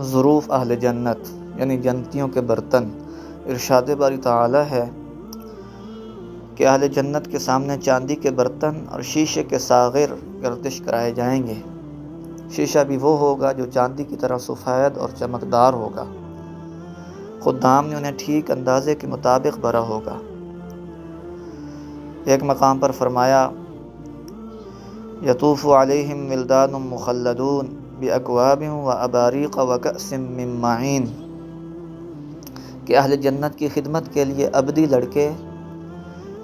ظروف اہل جنت یعنی جنتیوں کے برتن۔ ارشاد باری تعالی ہے کہ اہل جنت کے سامنے چاندی کے برتن اور شیشے کے ساغر گردش کرائے جائیں گے۔ شیشہ بھی وہ ہوگا جو چاندی کی طرح سفید اور چمکدار ہوگا۔ خدام نے انہیں ٹھیک اندازے کے مطابق بھرا ہوگا۔ ایک مقام پر فرمایا یطوف علیہم ولدان مخلدون باکواب واباریق وکأس من معین، کہ اہل جنت کی خدمت کے لیے ابدی لڑکے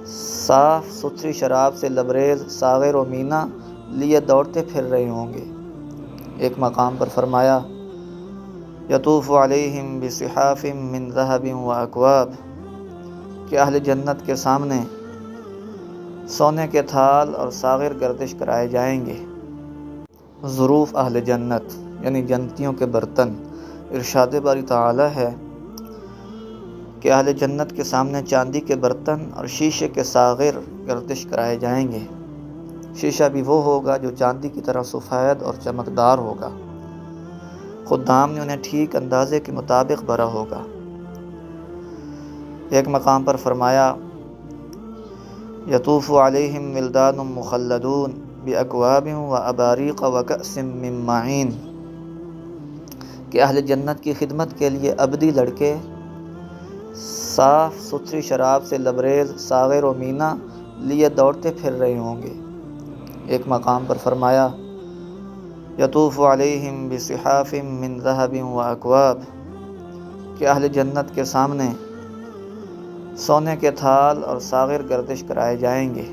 صاف ستھری شراب سے لبریز ساغر و مینا لیے دوڑتے پھر رہے ہوں گے۔ ایک مقام پر فرمایا یطوف علیہم بصحاف من ذہب واکواب، کہ اہل جنت کے سامنے سونے کے تھال اور ساغر گردش کرائے جائیں گے۔ ظروف اہل جنت یعنی جنتیوں کے برتن۔ ارشاد باری تعالی ہے کہ اہل جنت کے سامنے چاندی کے برتن اور شیشے کے ساغر گردش کرائے جائیں گے۔ شیشہ بھی وہ ہوگا جو چاندی کی طرح سفید اور چمکدار ہوگا۔ خدام نے انہیں ٹھیک اندازے کے مطابق بھرا ہوگا۔ ایک مقام پر فرمایا یطوف علیہم ولدان مخلدون باکواب واباریق وکأس من معین، کہ اہل جنت کی خدمت کے لیے ابدی لڑکے صاف ستھری شراب سے لبریز ساغر و مینا لیے دوڑتے پھر رہے ہوں گے۔ ایک مقام پر فرمایا یطوف علیہم بصحاف من ذہب واکواب، کہ اہل جنت کے سامنے سونے کے تھال اور ساغر گردش کرائے جائیں گے۔